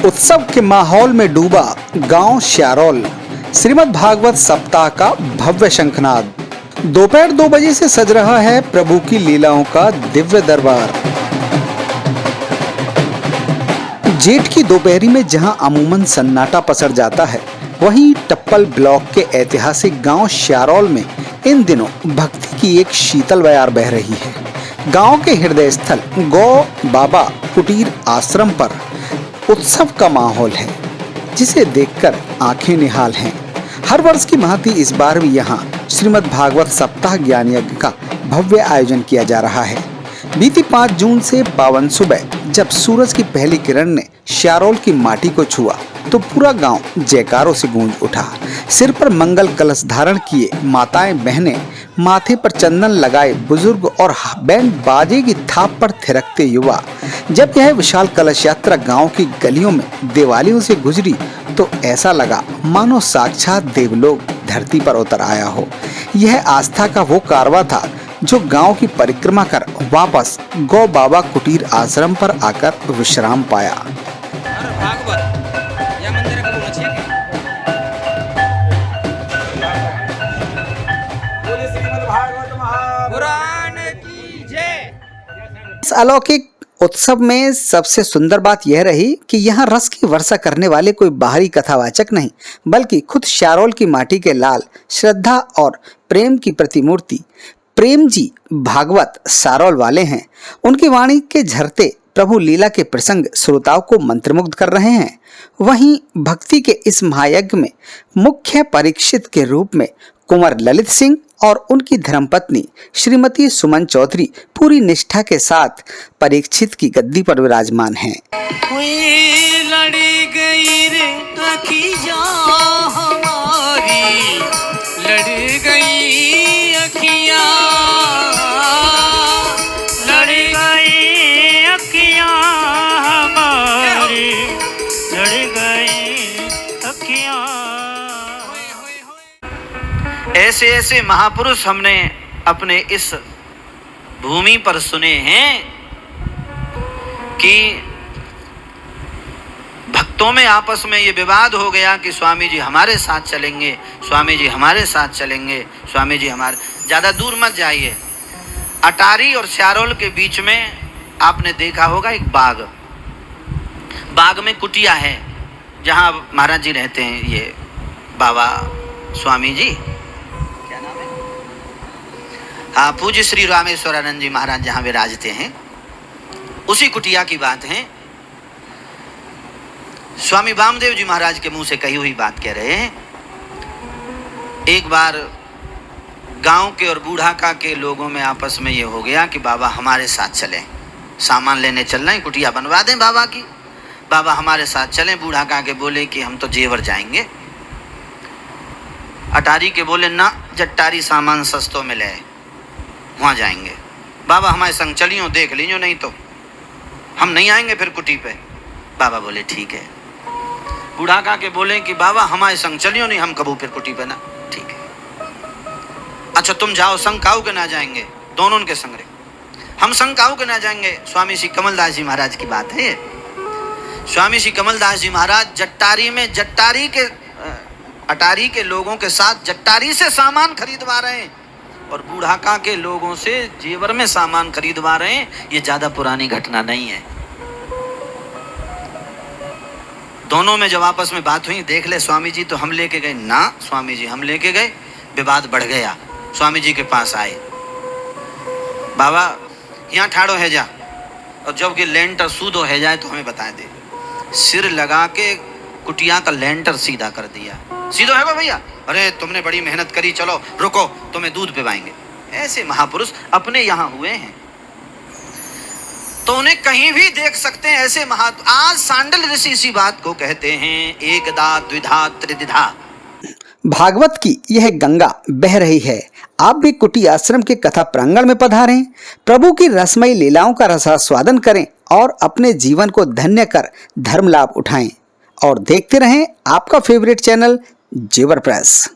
उत्सव के माहौल में डूबा गांव श्यारोल। श्रीमद् भागवत सप्ताह का भव्य शंखनाद। दोपहर 2 बजे से सज रहा है प्रभु की लीलाओं का दिव्य दरबार। जेठ की दोपहरी में जहां अमूमन सन्नाटा पसर जाता है, वहीं टप्पल ब्लॉक के ऐतिहासिक गांव श्यारोल में इन दिनों भक्ति की एक शीतल बयार बह रही है। गांव के हृदय स्थल गौ बाबा कुटीर आश्रम पर उत्सव का माहौल है, जिसे देखकर आंखें निहाल हैं। हर वर्ष की भांति इस बार भी यहाँ श्रीमद् भागवत सप्ताह ज्ञान यज्ञ का भव्य आयोजन किया जा रहा है। बीती 5 जून से पावन सुबह जब सूरज की पहली किरण ने श्यारोल की माटी को छुआ, तो पूरा गांव जयकारों से गूंज उठा। सिर पर मंगल कलश धारण किए माताएं बहनें, माथे पर चंदन लगाए बुजुर्ग और बैंड बाजे की थाप पर थिरकते युवा। जब यह विशाल कलश यात्रा गांव की गलियों में दिवालियों से गुजरी, तो ऐसा लगा मानो साक्षात देवलोक धरती पर उतर आया हो। यह आस्था का वो कारवां था जो गांव की परिक्रमा कर वापस गौ बाबा कुटीर आश्रम पर आकर विश्राम पाया। इस अलौकिक उत्सव में सबसे सुंदर बात यह रही कि यहाँ रस की वर्षा करने वाले कोई बाहरी कथावाचक नहीं, बल्कि खुद श्यारोल की माटी के लाल श्रद्धा और प्रेम की प्रतिमूर्ति प्रेम जी भागवत सारोल वाले हैं। उनकी वाणी के झरते प्रभु लीला के प्रसंग श्रोताओं को मंत्रमुग्ध कर रहे हैं। वहीं भक्ति के इस महायज्ञ में मुख्य परीक्षित के रूप में कुंवर ललित सिंह और उनकी धर्मपत्नी श्रीमती सुमन चौधरी पूरी निष्ठा के साथ परीक्षित की गद्दी पर विराजमान हैं। लड़ी गई रे अखियां हमारी, लड़ गई अखियां, लड़ गई अखियां हमारी, लड़ गई अखियां। ऐसे ऐसे महापुरुष हमने अपने इस भूमि पर सुने हैं कि भक्तों में आपस में ये विवाद हो गया कि स्वामी जी हमारे साथ चलेंगे, स्वामी जी हमारे साथ चलेंगे, स्वामी जी हमारे। ज़्यादा दूर मत जाइए, अटारी और श्यारोल के बीच में आपने देखा होगा एक बाग। बाग में कुटिया है जहाँ महाराज जी रहते हैं, ये बाबा स्वामी जी, क्या नाम है, हाँ, पूज्य श्री रामेश्वरानंद जी महाराज जहाँ विराजते हैं, उसी कुटिया की बात है। स्वामी वामदेव जी महाराज के मुंह से कही हुई बात कह रहे हैं। एक बार गांव के और बूढ़ाका के लोगों में आपस में ये हो गया कि बाबा हमारे साथ चलें, सामान लेने चल रहे हैं, कुटिया बनवा दें बाबा की, बाबा हमारे साथ चलें। बूढ़ाका के बोले कि हम तो जेवर जाएंगे। अटारी के बोले ना, जट्टारी सामान सस्तों में ले, वहाँ जाएंगे। बाबा हमारे संग चलियो, देख लीजिए, नहीं तो हम नहीं आएंगे फिर कुटी पे। बाबा बोले ठीक है। बूढ़ाका के बोले कि बाबा हमारे संग चलियो, नहीं हम कबू फिर कुटी पे ना, ठीक है। अच्छा तुम जाओ, संग काऊ के ना जाएंगे, दोनों उनके संग रहे। हम संग काऊ के ना जाएंगे। स्वामी श्री कमलदास जी महाराज की बात है ये। स्वामी श्री कमलदास जी महाराज जट्टारी में अटारी के लोगों के साथ जट्टारी से सामान खरीदवा रहे हैं और बूढ़ाका के लोगों से जेवर में सामान खरीदवा रहे हैं। ये ज्यादा पुरानी घटना नहीं है। दोनों में जब आपस में बात हुई, देख ले स्वामी जी तो हम लेके गए ना, स्वामी जी हम लेके गए, विवाद बढ़ गया। स्वामी जी के पास आए, बाबा यहाँ ठाड़ो है जा, और जब कि लेंटर सूदो है जाए तो हमें बता दे। सिर लगा के कुटिया का लेंटर सीधा कर दिया। सीधो है भैया, अरे तुमने बड़ी मेहनत करी, चलो रुको तुम्हें दूध पिलाएंगे। ऐसे महापुरुष अपने यहाँ हुए हैं तो उन्हें कहीं भी देख सकते हैं। ऐसे आज सांडल ऋषि इसी बात को कहते हैं, एकदा द्विधा त्रिधा। भागवत की यह गंगा बह रही है। आप भी कुटी आश्रम के कथा प्रांगण में पधारें, प्रभु की रसमयी लीलाओं का रसास्वादन करें और अपने जीवन को धन्य कर धर्म लाभ उठाएं। और देखते रहें आपका फेवरेट चैनल जेवर प्रेस।